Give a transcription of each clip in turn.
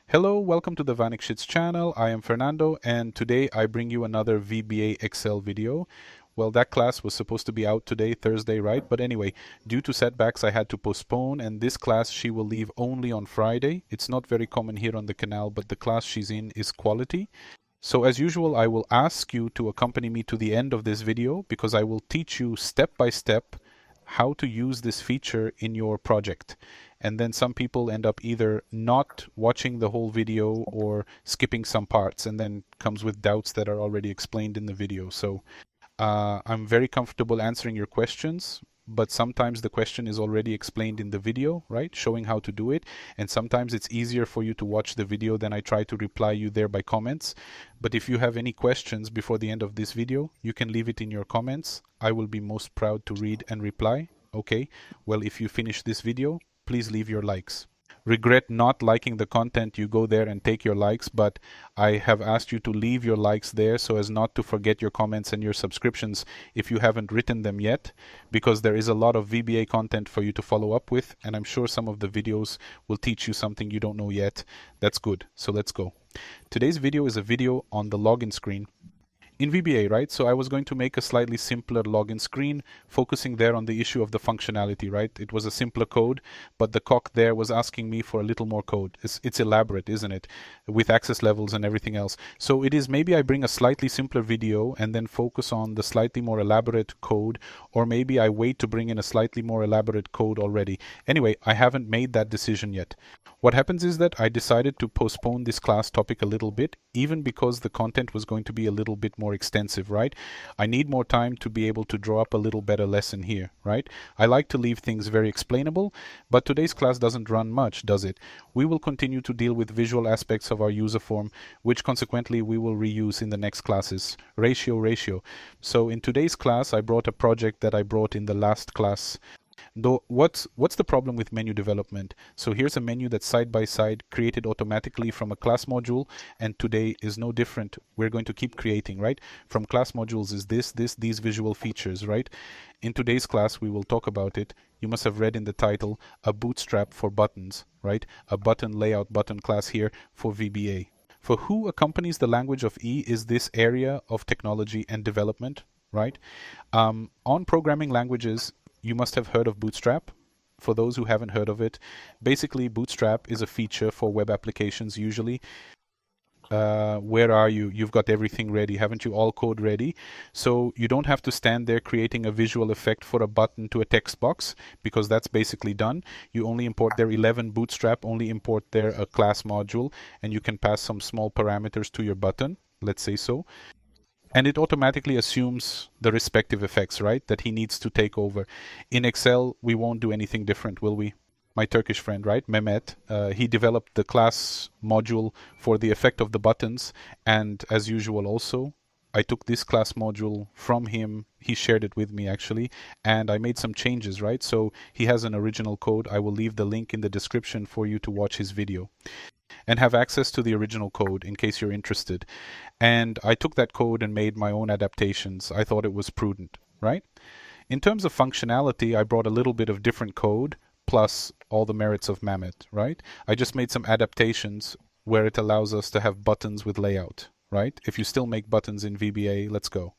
Hello, welcome to the Vanixits channel. I am Fernando, and today I bring you another VBA Excel video. Well, that class was supposed to be out today, Thursday, right? But anyway, due to setbacks, I had to postpone, and this class she will leave only on Friday. It's not very common here on the canal, but the class she's in is quality. So as usual, I will ask you to accompany me to the end of this video because I will teach you step by step how to use this feature in your project. And then some people end up either not watching the whole video or skipping some parts, and then comes with doubts that are already explained in the video. So I'm very comfortable answering your questions, but sometimes the question is already explained in the video, right? Showing how to do it. And sometimes it's easier for you to watch the video than I try to reply you there by comments. But if you have any questions before the end of this video, you can leave it in your comments. I will be most proud to read and reply. Okay, well, if you finish this video, please leave your likes. Regret not liking the content, you go there and take your likes, but I have asked you to leave your likes there so as not to forget your comments and your subscriptions if you haven't written them yet, because there is a lot of VBA content for you to follow up with, and I'm sure some of the videos will teach you something you don't know yet. That's good. So let's go. Today's video is a video on the login screen in VBA, right? So I was going to make a slightly simpler login screen, focusing there on the issue of the functionality, right? It was a simpler code, but the cock there was asking me for a little more code. It's elaborate, isn't it? With access levels and everything else. So it is maybe I bring a slightly simpler video and then focus on the slightly more elaborate code, or maybe I wait to bring in a slightly more elaborate code already. Anyway, I haven't made that decision yet. What happens is that I decided to postpone this class topic a little bit, even because the content was going to be a little bit more extensive, right? I need more time to be able to draw up a little better lesson here, right? I like to leave things very explainable, but today's class doesn't run much, does it? We will continue to deal with visual aspects of our user form, which consequently we will reuse in the next classes. Ratio. So in today's class, I brought a project that I brought in the last class. Though what's the problem with menu development? So here's a menu that's side by side, created automatically from a class module, and today is no different. We're going to keep creating, right? From class modules is these visual features, right? In today's class, we will talk about it. You must have read in the title, a Bootstrap for buttons, right? A button layout button class here for VBA. For who accompanies the language of E is this area of technology and development, right? On programming languages, you must have heard of Bootstrap. For those who haven't heard of it, basically Bootstrap is a feature for web applications usually. Where are you? You've got everything ready. Haven't you all code ready? So you don't have to stand there creating a visual effect for a button to a text box, because that's basically done. You only import their 11 Bootstrap, only import their class module, and you can pass some small parameters to your button, let's say so. And it automatically assumes the respective effects, right, that he needs to take over. In Excel, we won't do anything different, will we? My Turkish friend, right, Mehmet, he developed the class module for the effect of the buttons. And as usual also, I took this class module from him. He shared it with me, actually, and I made some changes, right? So he has an original code. I will leave the link in the description for you to watch his video and have access to the original code in case you're interested. And I took that code and made my own adaptations. I thought it was prudent, right? In terms of functionality, I brought a little bit of different code plus all the merits of Mammoth, right? I just made some adaptations where it allows us to have buttons with layout, right? If you still make buttons in VBA, let's go.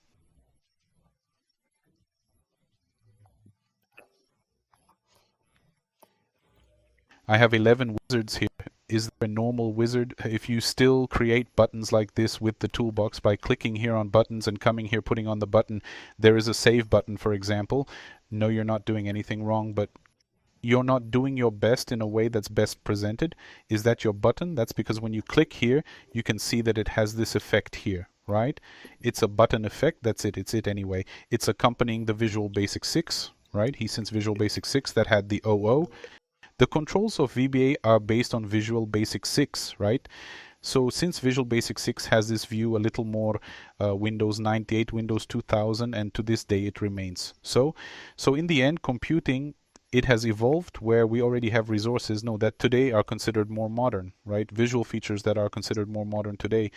I have 11 wizards here. Is there a normal wizard? If you still create buttons like this with the toolbox by clicking here on buttons and coming here, putting on the button, there is a save button, for example. No, you're not doing anything wrong, but you're not doing your best in a way that's best presented. Is that your button? That's because when you click here, you can see that it has this effect here, right? It's a button effect. That's it. It's it anyway. It's accompanying the Visual Basic 6, right? He sends Visual Basic 6 that had the OO. The controls of VBA are based on Visual Basic 6, right? So since Visual Basic 6 has this view a little more Windows 98, Windows 2000, and to this day it remains. So in the end, computing, it has evolved where we already have resources that today are considered more modern, right? Visual features that are considered more modern today,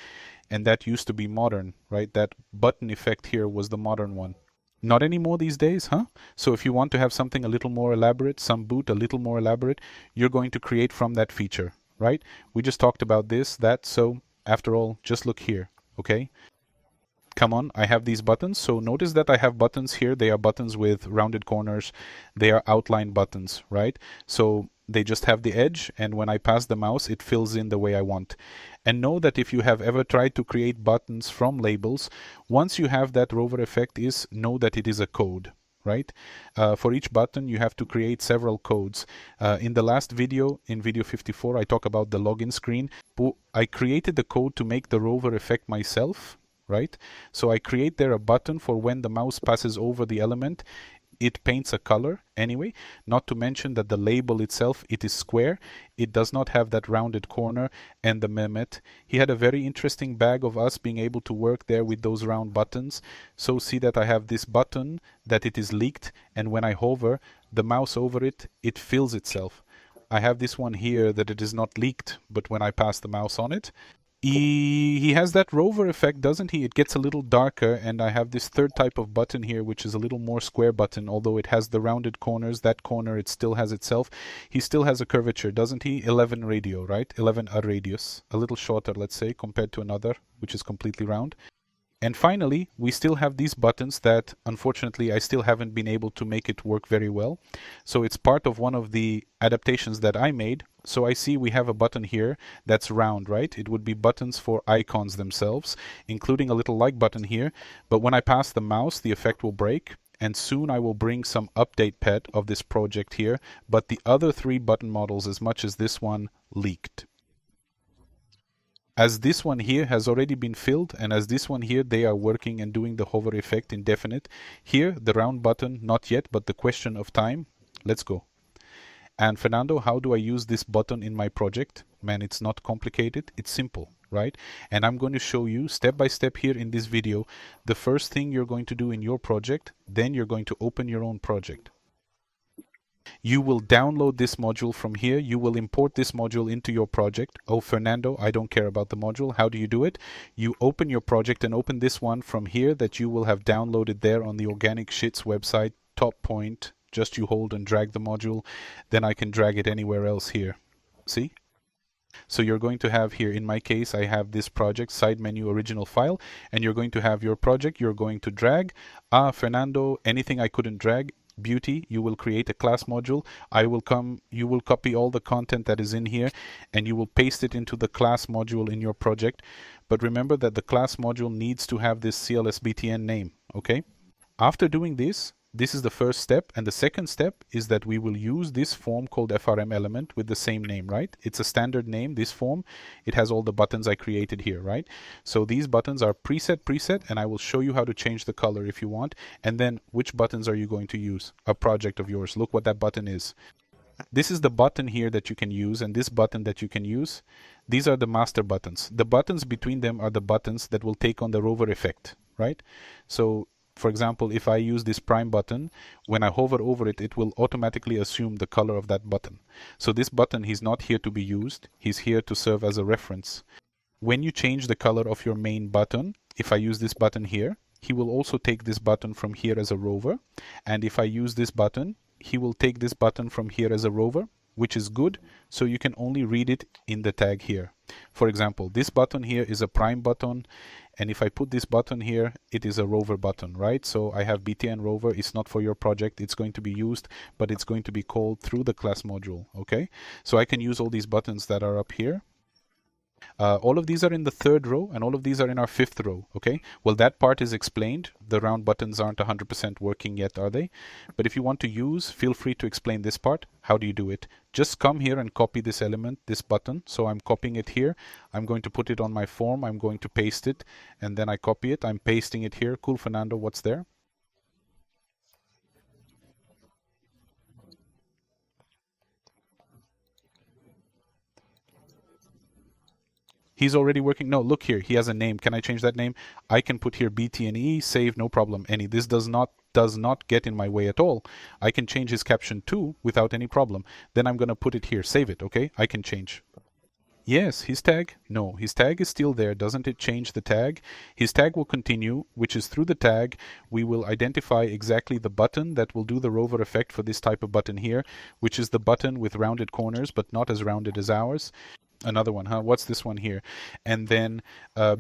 and that used to be modern, right? That button effect here was the modern one. Not anymore these days, huh? So if you want to have something a little more elaborate, some boot a little more elaborate, you're going to create from that feature, right? We just talked about this, that, so after all, just look here, okay? Come on, I have these buttons. So notice that I have buttons here. They are buttons with rounded corners. They are outline buttons, right? So they just have the edge, and when I pass the mouse, it fills in the way I want. And know that if you have ever tried to create buttons from labels, once you have that rover effect, know that it is a code, right? For each button, you have to create several codes. In the last video, in video 54, I talk about the login screen. I created the code to make the rover effect myself, right? So I create there a button for when the mouse passes over the element, it paints a color anyway, not to mention that the label itself, it is square, it does not have that rounded corner, and the Mehmet, he had a very interesting bag of us being able to work there with those round buttons. So see that I have this button that it is leaked, and when I hover the mouse over it, it fills itself. I have this one here that it is not leaked, but when I pass the mouse on it, he has that rover effect, doesn't he? It gets a little darker, and I have this third type of button here, which is a little more square button, although it has the rounded corners. That corner, it still has itself. He still has a curvature, doesn't he? 11 radio, right? 11 a radius. A little shorter, let's say, compared to another, which is completely round. And finally, we still have these buttons that, unfortunately, I still haven't been able to make it work very well. So it's part of one of the adaptations that I made. So I see we have a button here that's round, right? It would be buttons for icons themselves, including a little like button here. But when I pass the mouse, the effect will break. And soon I will bring some update pet of this project here. But the other three button models, as much as this one, leaked. As this one here has already been filled, and as this one here, they are working and doing the hover effect indefinite. Here, the round button, not yet, but the question of time. Let's go. And Fernando, how do I use this button in my project? Man, it's not complicated. It's simple, right? And I'm going to show you step by step here in this video, the first thing you're going to do in your project, then you're going to open your own project. You will download this module from here. You will import this module into your project. Oh, Fernando, I don't care about the module. How do you do it? You open your project and open this one from here that you will have downloaded there on the Organic Shits website, top point. Just you hold and drag the module. Then I can drag it anywhere else here. See? So you're going to have here, in my case, I have this project, side menu, original file, and you're going to have your project. You're going to drag. Fernando, anything I couldn't drag, beauty, you will create a class module. You will copy all the content that is in here and you will paste it into the class module in your project. But remember that the class module needs to have this CLSBTN name, okay? After doing this, this is the first step, and the second step is that we will use this form called FRM element with the same name, right? It's a standard name, this form. It has all the buttons I created here, right? So these buttons are preset, and I will show you how to change the color if you want. And then which buttons are you going to use? A project of yours. Look what that button is. This is the button here that you can use, and this button that you can use. These are the master buttons. The buttons between them are the buttons that will take on the rover effect, right? So for example, if I use this prime button, when I hover over it, it will automatically assume the color of that button. So this button, he's not here to be used. He's here to serve as a reference. When you change the color of your main button, if I use this button here, he will also take this button from here as a rover. And if I use this button, he will take this button from here as a rover, which is good. So you can only read it in the tag here. For example, this button here is a prime button. And if I put this button here, it is a rover button, right? So I have BTN rover. It's not for your project. It's going to be used, but it's going to be called through the class module, okay? So I can use all these buttons that are up here. All of these are in the third row, and all of these are in our fifth row, okay? Well, that part is explained. The round buttons aren't 100% working yet, are they? But if you want to use, feel free to explain this part. How do you do it? Just come here and copy this element, this button. So I'm copying it here. I'm going to put it on my form. I'm going to paste it, and then I copy it. I'm pasting it here. Cool, Fernando, what's there? He's already working. No, look here. He has a name. Can I change that name? I can put here BTNE, save, no problem. Any. This does not get in my way at all. I can change his caption too without any problem. Then I'm going to put it here. Save it, okay? I can change. Yes, his tag. No, his tag is still there. Doesn't it change the tag? His tag will continue, which is through the tag. We will identify exactly the button that will do the rover effect for this type of button here, which is the button with rounded corners, but not as rounded as ours. Another one, huh? What's this one here? And then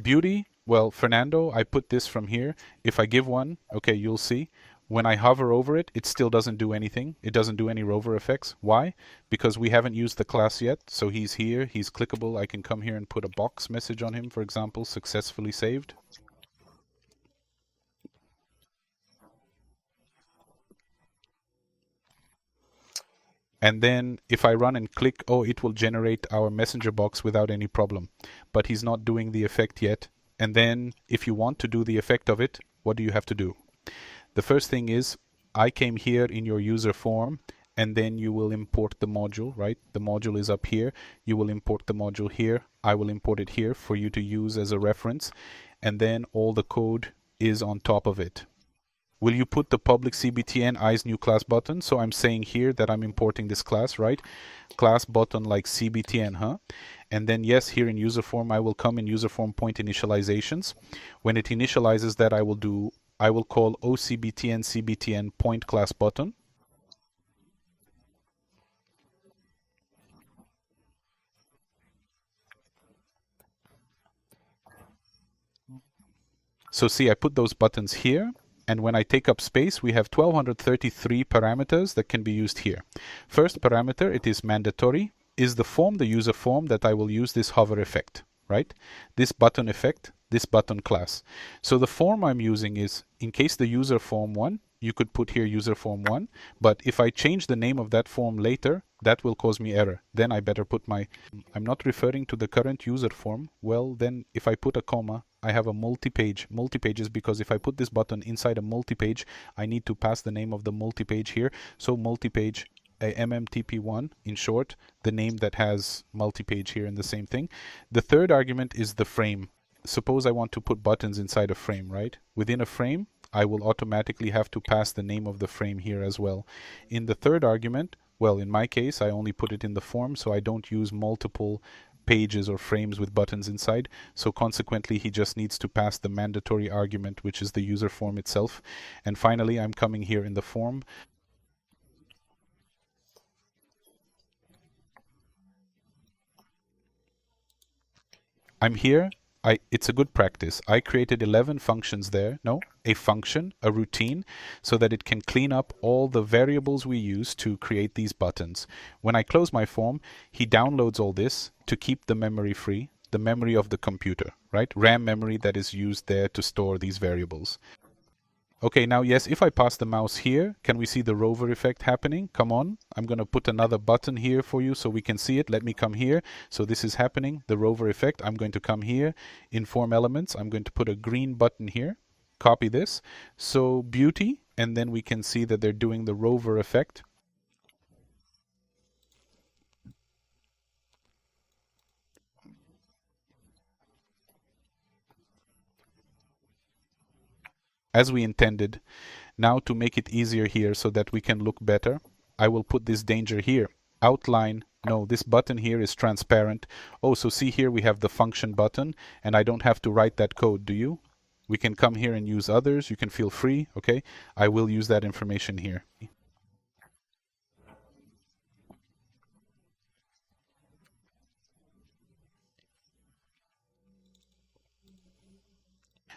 beauty, well, Fernando, I put this from here. If I give one, okay, you'll see. When I hover over it, it still doesn't do anything. It doesn't do any rover effects. Why? Because we haven't used the class yet. So he's here, he's clickable. I can come here and put a box message on him, for example, successfully saved. And then if I run and click, oh, it will generate our messenger box without any problem. But he's not doing the effect yet. And then if you want to do the effect of it, what do you have to do? The first thing is I came here in your user form, and then you will import the module, right? The module is up here. You will import the module here. I will import it here for you to use as a reference. And then all the code is on top of it. Will you put the public CBTN eyes new class button? So I'm saying here that I'm importing this class, right? Class button like CBTN, huh? And then yes, here in user form, I will come in user form point initializations. When it initializes that, I will call OCBTN CBTN point class button. So see, I put those buttons here. And when I take up space, we have 1233 parameters that can be used here. First parameter, it is mandatory, is the form, the user form that I will use this hover effect, right? This button effect, this button class. So the form I'm using is, in case the user form 1, you could put here user form 1, but if I change the name of that form later, that will cause me error. Then I better put I'm not referring to the current user form. Well, then if I put a comma, I have a multi-page. Multi-pages because if I put this button inside a multi-page, I need to pass the name of the multi-page here. So multi-page, MMTP1 in short, the name that has multi-page here and the same thing. The third argument is the frame. Suppose I want to put buttons inside a frame, right? Within a frame, I will automatically have to pass the name of the frame here as well. In the third argument, well, in my case, I only put it in the form, so I don't use multiple pages or frames with buttons inside. So consequently, he just needs to pass the mandatory argument, which is the user form itself. And finally, I'm coming here in the form. I'm here. It's a good practice. I created 11 functions there. No, a function, a routine, so that it can clean up all the variables we use to create these buttons. When I close my form, he downloads all this to keep the memory free, the memory of the computer, right? RAM memory that is used there to store these variables. Okay, now yes, if I pass the mouse here, can we see the rover effect happening? Come on, I'm going to put another button here for you so we can see it. Let me come here. So this is happening, the rover effect. I'm going to come here, in form elements. I'm going to put a green button here, copy this. So beauty, and then we can see that they're doing the rover effect. As we intended. Now to make it easier here so that we can look better, I will put this danger here. Outline, no, this button here is transparent. Oh, so see here we have the function button and I don't have to write that code, do you? We can come here and use others. You can feel free, okay? I will use that information here.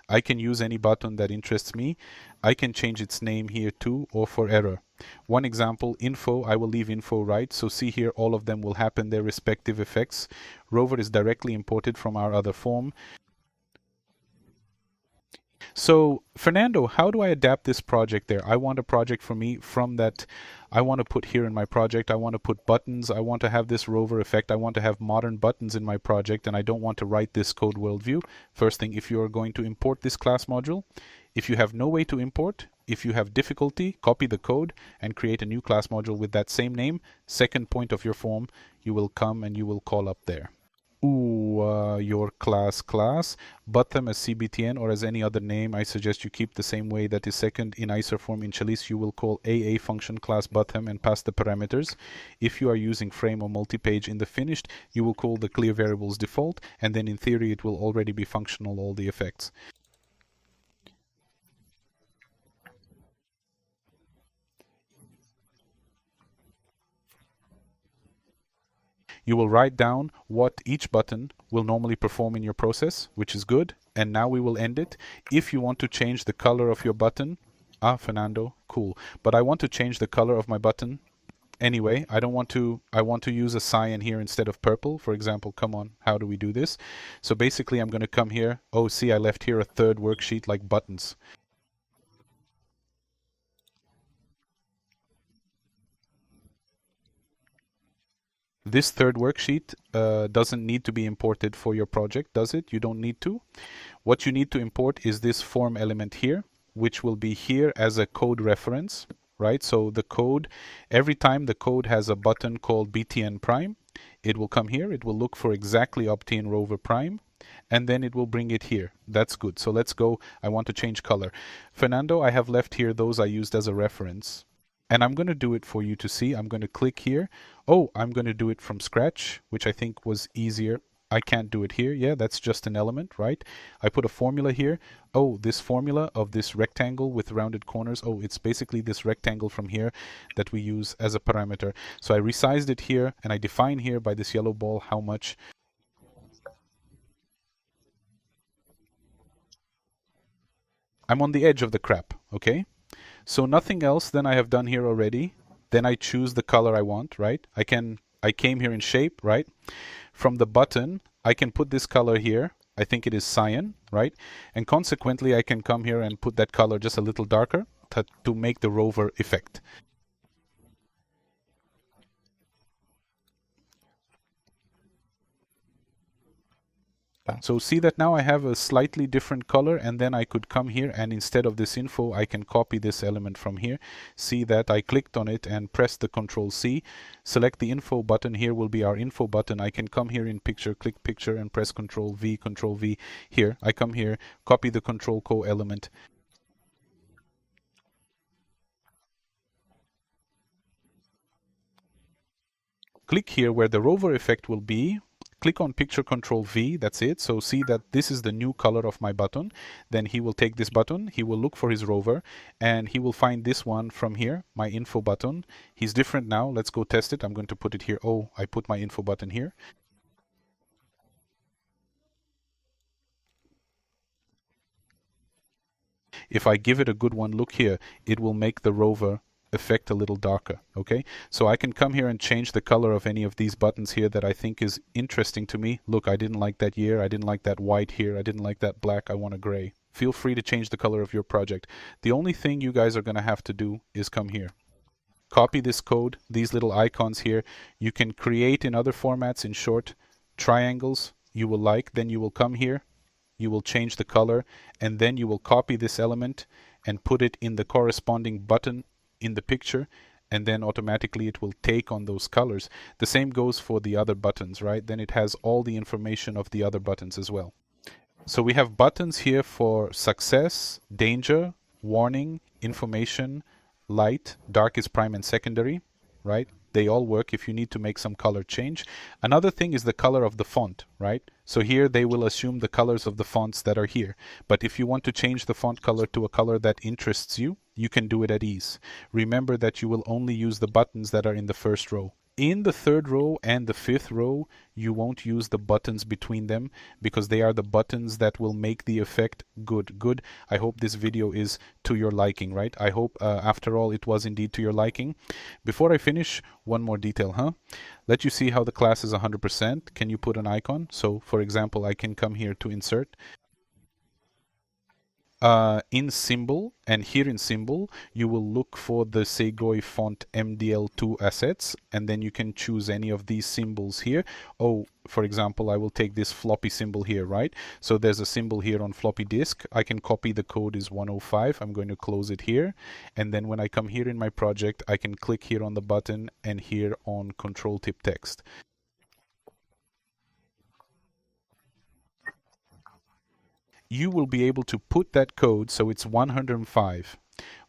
I can use any button that interests me. I can change its name here too, or for error. One example, info, I will leave info right. So see here, all of them will happen their respective effects. Rover is directly imported from our other form. So Fernando, how do I adapt this project there? I want a project for me from that I want to put here in my project. I want to put buttons. I want to have this rover effect. I want to have modern buttons in my project, and I don't want to write this code worldview. First thing, if you are going to import this class module, if you have no way to import, if you have difficulty, copy the code and create a new class module with that same name. Second point of your form, you will come and you will call up there. Your class, bottom as CBTN or as any other name. I suggest you keep the same way that is second in isoform in Chalice. You will call AA function class bottom and pass the parameters. If you are using frame or multi-page in the finished, you will call the clear variables default, and then in theory it will already be functional, all the effects. You will write down what each button will normally perform in your process, which is good. And now we will end it. If you want to change the color of your button, Fernando, cool. But I want to change the color of my button anyway. I don't want to, I want to use a cyan here instead of purple, for example. Come on, how do we do this? So basically I'm going to come here. Oh, see, I left here a third worksheet like buttons. This third worksheet doesn't need to be imported for your project, does it? You don't need to. What you need to import is this form element here, which will be here as a code reference, right? So the code, every time the code has a button called btn prime, it will come here. It will look for exactly obtain rover prime, and then it will bring it here. That's good. So let's go. I want to change color. Fernando, I have left here those I used as a reference. And I'm going to do it for you to see. I'm going to click here. Oh, I'm going to do it from scratch, which I think was easier. I can't do it here. Yeah, that's just an element, right? I put a formula here. Oh, this formula of this rectangle with rounded corners. Oh, it's basically this rectangle from here that we use as a parameter. So I resized it here and I define here by this yellow ball how much. I'm on the edge of the crap, okay? So nothing else than I have done here already. Then I choose the color I want, right? I came here in shape, right? From the button, I can put this color here. I think it is cyan, right? And consequently, I can come here and put that color just a little darker to make the rover effect. So see that now I have a slightly different color, and then I could come here and instead of this info I can copy this element from here. See that I clicked on it and pressed the Control C. Select the info button. Here will be our info button. I can come here in picture, click picture and press Control V, Control V. Here I come here, copy the Control Co element. Click here where the rover effect will be. Click on picture Control V, that's it. So see that this is the new color of my button. Then he will take this button, he will look for his rover, and he will find this one from here, my info button. He's different now. Let's go test it. I'm going to put it here. Oh, I put my info button here. If I give it a good one, look here, it will make the rover effect a little darker. Okay, so I can come here and change the color of any of these buttons here that I think is interesting to me. Look, I didn't like that year, I didn't like that white here, I didn't like that black, I want a gray. Feel free to change the color of your project. The only thing you guys are going to have to do is come here, copy this code, these little icons here. You can create in other formats, in short, triangles you will like. Then you will come here, you will change the color, and then you will copy this element and put it in the corresponding button in the picture, and then automatically it will take on those colors. The same goes for the other buttons, right? Then it has all the information of the other buttons as well. So we have buttons here for success, danger, warning, information, light, dark is prime and secondary, right? They all work if you need to make some color change. Another thing is the color of the font, right? So here they will assume the colors of the fonts that are here. But if you want to change the font color to a color that interests you, you can do it at ease. Remember that you will only use the buttons that are in the first row. In the third row and the fifth row, you won't use the buttons between them because they are the buttons that will make the effect good. Good. I hope this video is to your liking, right? I hope after all it was indeed to your liking. Before I finish, one more detail, huh? Let you see how the class is 100%. Can you put an icon? So for example, I can come here to insert. In symbol, and here in symbol you will look for the Segoy font MDL2 assets, and then you can choose any of these symbols here. Oh, for example, I will take this floppy symbol here, right? So there's a symbol here on floppy disk. I can copy, the code is 105. I'm going to close it here, and then when I come here in my project, I can click here on the button and here on control tip text. You will be able to put that code, so it's 105.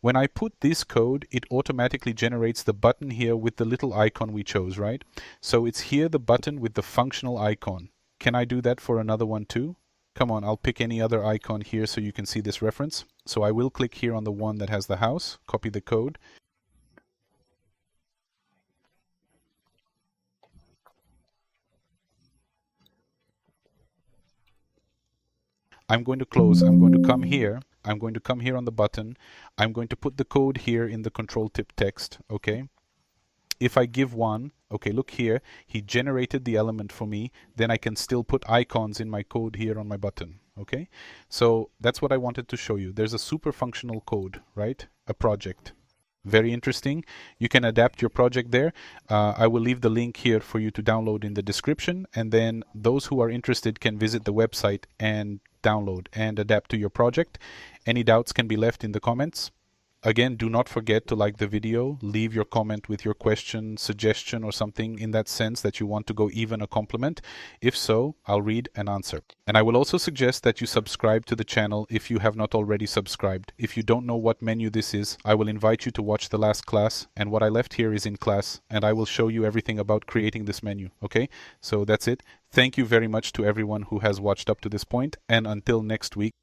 When I put this code, it automatically generates the button here with the little icon we chose, right? So it's here the button with the functional icon. Can I do that for another one too? Come on, I'll pick any other icon here so you can see this reference. So I will click here on the one that has the house, copy the code. I'm going to close. I'm going to come here. I'm going to come here on the button. I'm going to put the code here in the control tip text. Okay. If I give one, okay, look here, he generated the element for me, then I can still put icons in my code here on my button, okay? So that's what I wanted to show you. There's a super functional code, right? A project. Very interesting. You can adapt your project there. I will leave the link here for you to download in the description, and then those who are interested can visit the website and download and adapt to your project. Any doubts can be left in the comments. Again, do not forget to like the video, leave your comment with your question, suggestion, or something in that sense that you want to go even a compliment. If so, I'll read and answer. And I will also suggest that you subscribe to the channel if you have not already subscribed. If you don't know what menu this is, I will invite you to watch the last class, and what I left here is in class, and I will show you everything about creating this menu, okay? So that's it. Thank you very much to everyone who has watched up to this point, and until next week.